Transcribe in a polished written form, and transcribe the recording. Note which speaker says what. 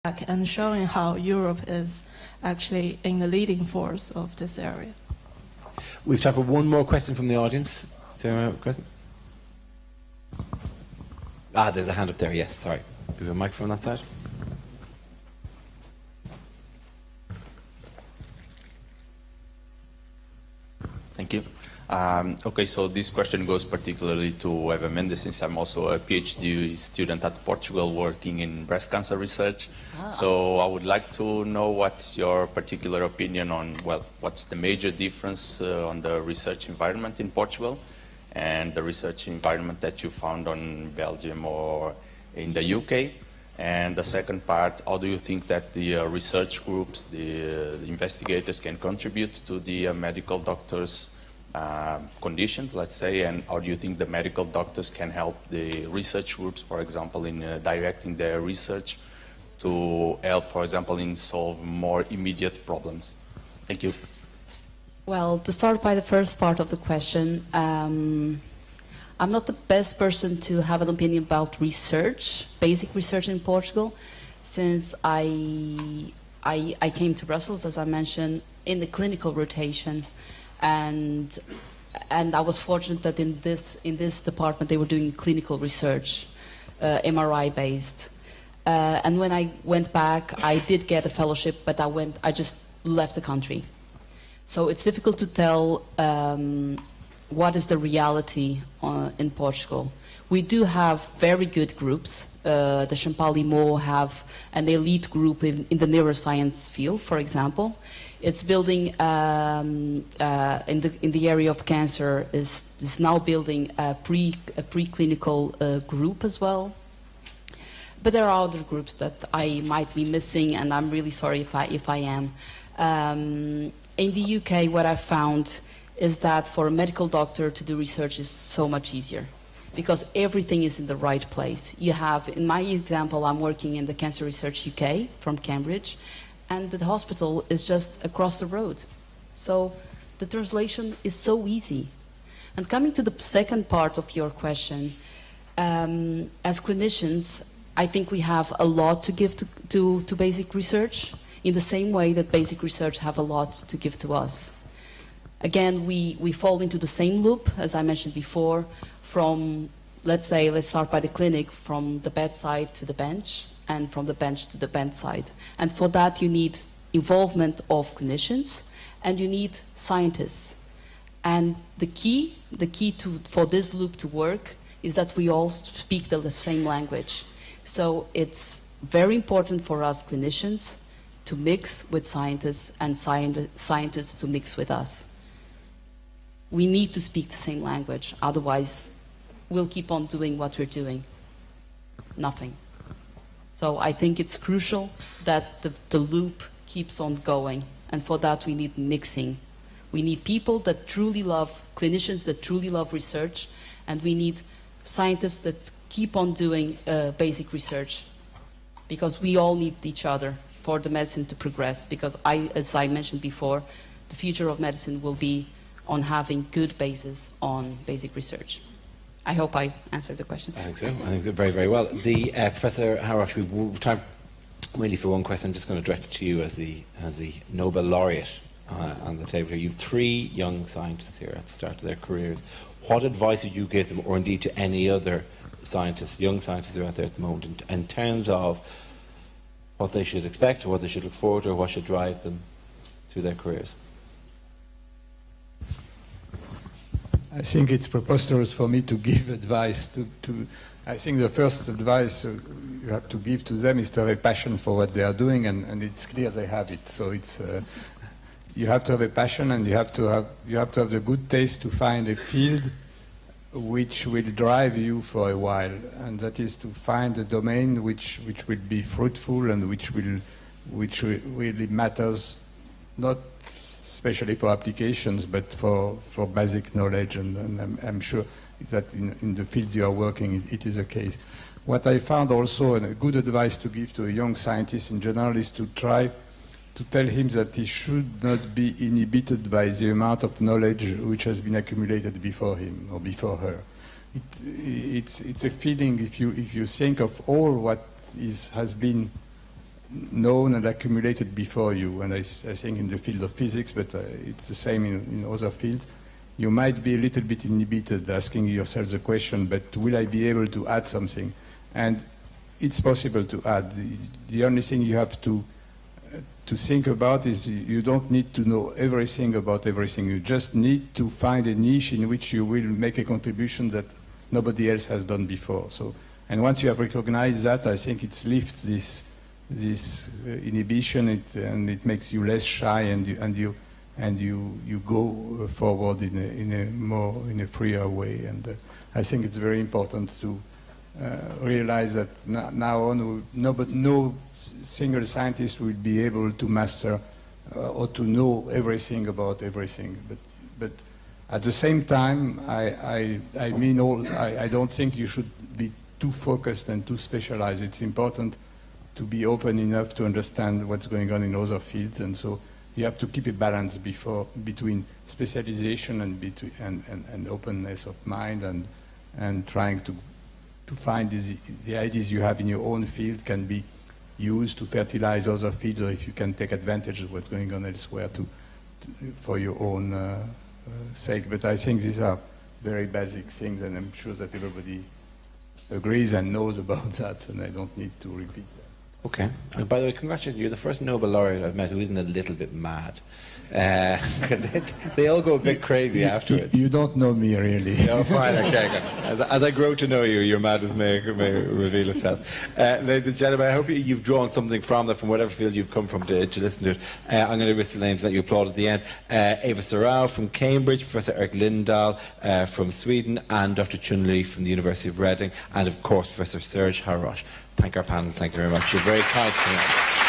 Speaker 1: and showing how Europe is actually in the leading force of this area.
Speaker 2: We've time for one more question from the audience. Is there a question? There's a hand up there, yes, sorry. Do we have a microphone on that side?
Speaker 3: Thank you. Okay, so this question goes particularly to Eva Mendes, since I'm also a PhD student at Portugal working in breast cancer research. So I would like to know what's your particular opinion on, well, what's the major difference on the research environment in Portugal and the research environment that you found on Belgium or in the UK? And the second part, how do you think that the research groups, the investigators can contribute to the medical doctors' conditions, let's say, and how do you think the medical doctors can help the research groups, for example, in directing their research to help, for example, in solve more immediate problems? Thank you.
Speaker 4: Well, to start by the first part of the question, I'm not the best person to have an opinion about research, basic research in Portugal, since I came to Brussels, as I mentioned, in the clinical rotation, and I was fortunate that in this department they were doing clinical research, MRI based. And when I went back, I did get a fellowship, but I just left the country. So it's difficult to tell what is the reality in Portugal. We do have very good groups. The Champalimau have an elite group in the neuroscience field, for example. It's building in the area of cancer is now building a preclinical group as well. But there are other groups that I might be missing, and I'm really sorry if I am. In the UK, what I've found is that for a medical doctor to do research is so much easier, because everything is in the right place. You have, in my example, I'm working in the Cancer Research UK from Cambridge, and the hospital is just across the road. So the translation is so easy. And coming to the second part of your question, as clinicians, I think we have a lot to give to basic research, in the same way that basic research have a lot to give to us. Again, we fall into the same loop, as I mentioned before, from, let's start by the clinic, from the bedside to the bench, and from the bench to the bedside. And for that you need involvement of clinicians, and you need scientists. And the key for this loop to work is that we all speak the same language. So it's very important for us clinicians to mix with scientists, and scientists to mix with us. We need to speak the same language, otherwise we'll keep on doing what we're doing. Nothing. So I think it's crucial that the loop keeps on going, and for that we need mixing. We need people that truly love, clinicians that truly love research, and we need scientists that keep on doing basic research, because we all need each other for the medicine to progress, because as I mentioned before, the future of medicine will be on having good basis on basic research. I hope I answered the question.
Speaker 2: I think so. I think so very, very well. Professor Haroche, we've time really for one question. I'm just going to direct it to you as the Nobel Laureate on the table here. You have 3 young scientists here at the start of their careers. What advice would you give them, or indeed to any other scientists, young scientists who are out there at the moment, in terms of what they should expect, or what they should look forward to, or what should drive them through their careers?
Speaker 5: I think it's preposterous for me to give advice I think the first advice you have to give to them is to have a passion for what they are doing, and it's clear they have it. So it's you have to have a passion, and you have to have the good taste to find a field which will drive you for a while, and that is to find a domain which will be fruitful and which really matters, not especially for applications, but for basic knowledge, and I'm sure that in the field you are working, it is the case. What I found also, and a good advice to give to a young scientist in general, is to try to tell him that he should not be inhibited by the amount of knowledge which has been accumulated before him or before her. It's a feeling, if you think of all what has been known and accumulated before you. And I think in the field of physics, but it's the same in other fields, you might be a little bit inhibited asking yourself the question, but will I be able to add something? And it's possible to add. The only thing you have to think about is you don't need to know everything about everything. You just need to find a niche in which you will make a contribution that nobody else has done before. So, and once you have recognized that, I think it lifts this inhibition, and it makes you less shy, and you go forward in a freer way. And I think it's very important to realize that now on, no single scientist will be able to master or to know everything about everything. But at the same time, I don't think you should be too focused and too specialized. It's important to be open enough to understand what's going on in other fields, and so you have to keep a balance between specialization and openness of mind, and trying to find the ideas you have in your own field can be used to fertilize other fields, or if you can take advantage of what's going on elsewhere for your own sake. But I think these are very basic things, and I'm sure that everybody agrees and knows about that, and I don't need to repeat that.
Speaker 2: Okay. And by the way, congratulations. You're the first Nobel laureate I've met who isn't a little bit mad. They all go a bit crazy afterwards.
Speaker 5: You don't know me, really.
Speaker 2: No, fine, okay. As I grow to know you, your madness may reveal itself. Ladies and gentlemen, I hope you've drawn something from that, from whatever field you've come from to listen to it. I'm going to whistle names and let you applaud at the end. Eva Serrao from Cambridge, Professor Erik Lindahl from Sweden, and Dr. Chun Liu from the University of Reading, and of course Professor Serge Haroche. Thank our panel. Thank you very much. You're very kind to me.